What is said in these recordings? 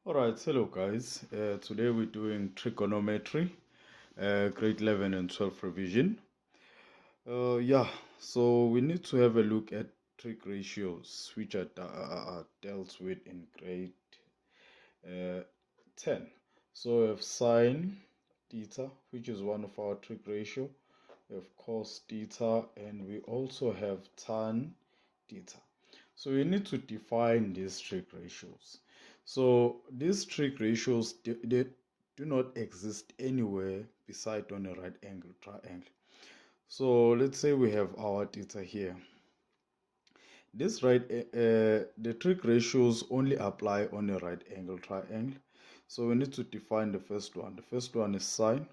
Alright, hello guys. Today we're doing trigonometry, grade 11 and 12 revision. Yeah, so we need to have a look at trig ratios, which are dealt with in grade uh, 10. So we have sine theta, which is one of our trig ratio. We have cos theta, and we also have tan theta. So we need to define these trig ratios. So these trig ratios, they do not exist anywhere beside on a right angle triangle. So let's say we have our theta here. The trig ratios only apply on a right angle triangle. So we need to define the first one. The first one is sine.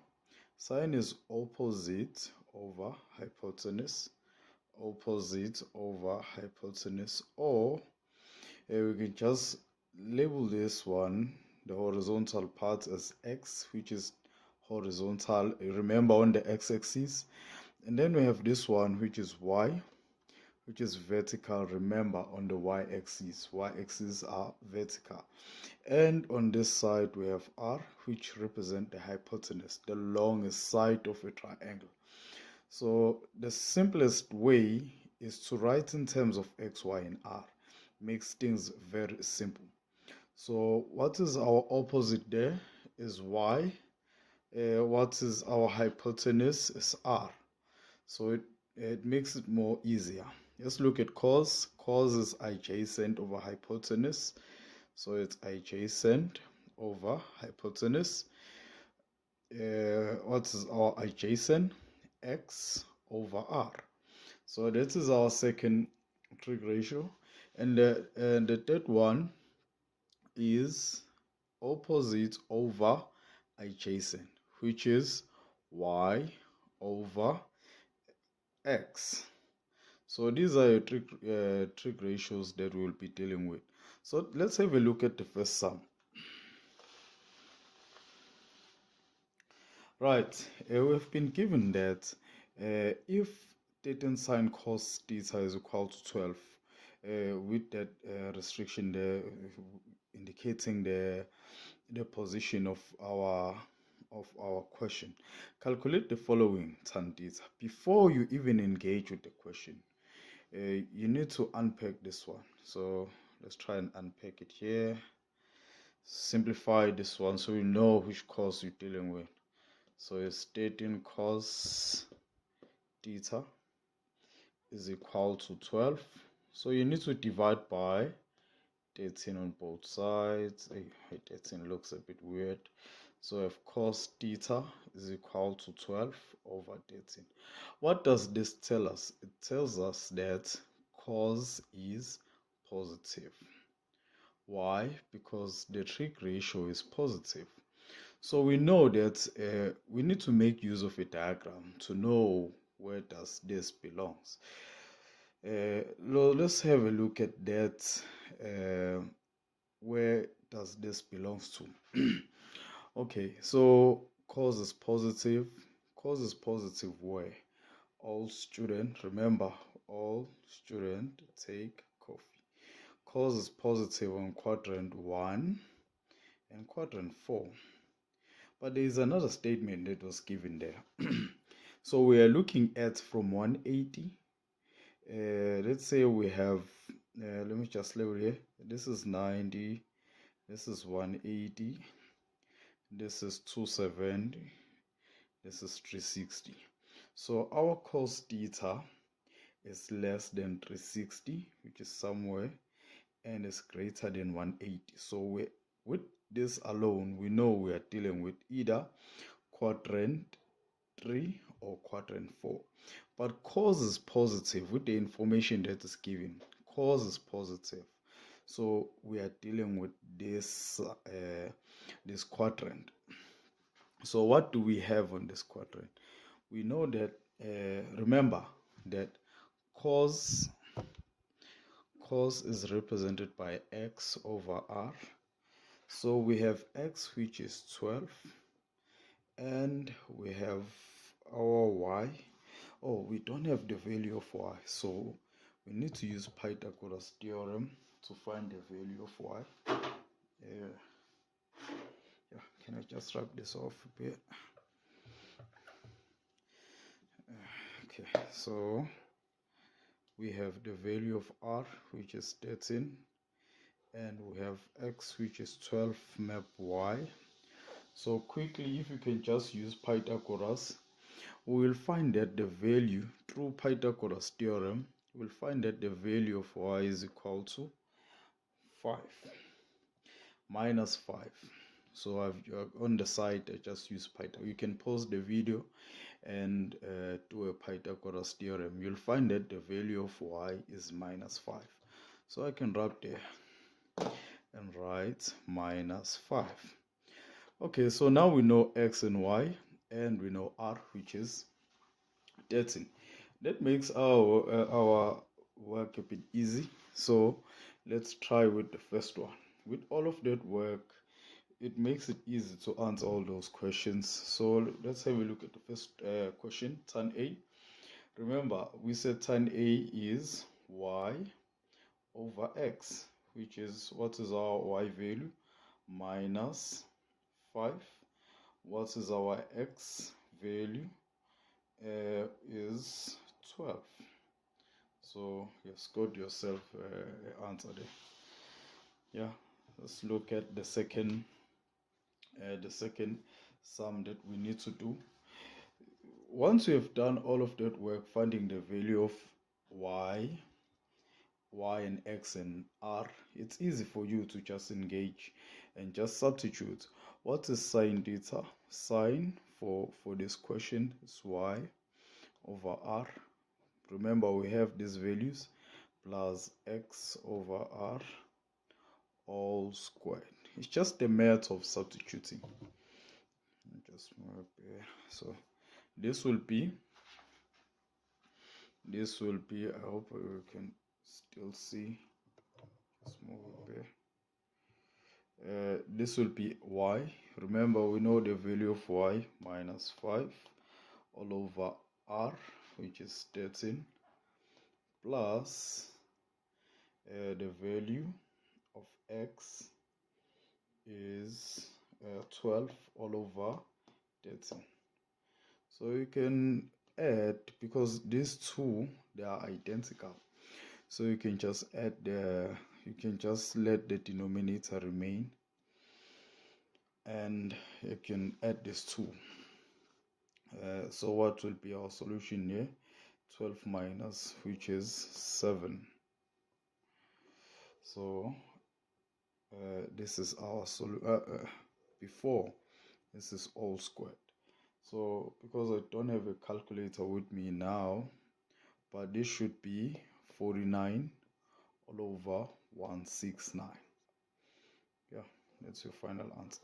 Sine is opposite over hypotenuse. Opposite over hypotenuse, or we can just label this one, the horizontal part, as x, which is horizontal, remember, on the x-axis. And then we have this one, which is y, which is vertical, remember, on the y-axis. Y-axis are vertical. And on this side we have r, which represent the hypotenuse, the longest side of a triangle. So the simplest way is to write in terms of x, y, and r. Makes things very simple. So what is our opposite there is y. What is our hypotenuse is r. So it makes it more easier. Let's look at cos. Cos is adjacent over hypotenuse. So it's adjacent over hypotenuse. What is our adjacent? X over r. So this is our second trig ratio. And the third one is opposite over adjacent, which is y over x. So these are your trig ratios that we'll be dealing with. So let's have a look at the first sum. Right, we've been given that if 13 sine cos theta is equal to 12, with that restriction there indicating the position of our question, calculate the following tan theta. Before you even engage with the question, you need to unpack this one. So let's try and unpack it here. Simplify this one so you know which cos you're dealing with. So it's 13 cos theta is equal to 12. So you need to divide by 13 on both sides. 13 looks a bit weird. So if cos theta is equal to 12 over 13. What does this tell us? It tells us that cos is positive. Why? Because the trig ratio is positive. So we know that we need to make use of a diagram to know where does this belongs. Let's have a look at that. Where does this belongs to? Okay, so cos is positive. Cos is positive where? All student, remember, all student take coffee. Cos is positive on quadrant 1 and quadrant 4. But there is another statement that was given there. So we are looking at from 180. Let's say we have, let me just label here. This is 90. This is 180. This is 270. This is 360. So our cos theta is less than 360, which is somewhere, and is greater than 180. So with this alone, we know we are dealing with either quadrant 3 or quadrant 4. But cos is positive with the information that is given. Cos is positive. So we are dealing with this quadrant. So what do we have on this quadrant? We know that, remember that cos is represented by x over r. So we have x, which is 12, and we have our y. Oh, we don't have the value of y, so we need to use Pythagoras theorem to find the value of y. Yeah, can I just rub this off a bit? Okay, so we have the value of r, which is 13, and we have x, which is 12, map y. So quickly, if you can just use Pythagoras, we will find that the value, through Pythagoras theorem, we'll find that the value of y is equal to 5 minus 5. So on the side, I just use Pythagoras. You can pause the video and do a Pythagoras theorem. You'll find that the value of y is minus 5. So I can rub there and write minus 5. Okay, so now we know x and y, and we know r, which is 13. That makes our work a bit easy. So let's try with the first one. With all of that work, it makes it easy to answer all those questions. So let's have a look at the first question, tan A. Remember, we said tan A is y over x, which is, what is our y value? Minus 5. What is our x value? Is 12. So you scored yourself answer there. Yeah, let's look at the second sum that we need to do. Once you have done all of that work finding the value of y and x and r, it's easy for you to just engage and just substitute. What is sine theta? Sine for this question is y over r. Remember, we have these values, plus x over r all squared. It's just the method of substituting. Just move up here. So this will be, I hope you can still see. Just move up here. This will be y. Remember, we know the value of y, minus 5 all over r, which is 13, plus the value of x is 12 all over 13. So you can add, because these two, they are identical, so you can just add you can just let the denominator remain, and you can add these two. So what will be our solution here? 12 minus, which is 7. So this is our solution. Before, this is all squared. So because I don't have a calculator with me now, but this should be 49 all over 169. Yeah, that's your final answer.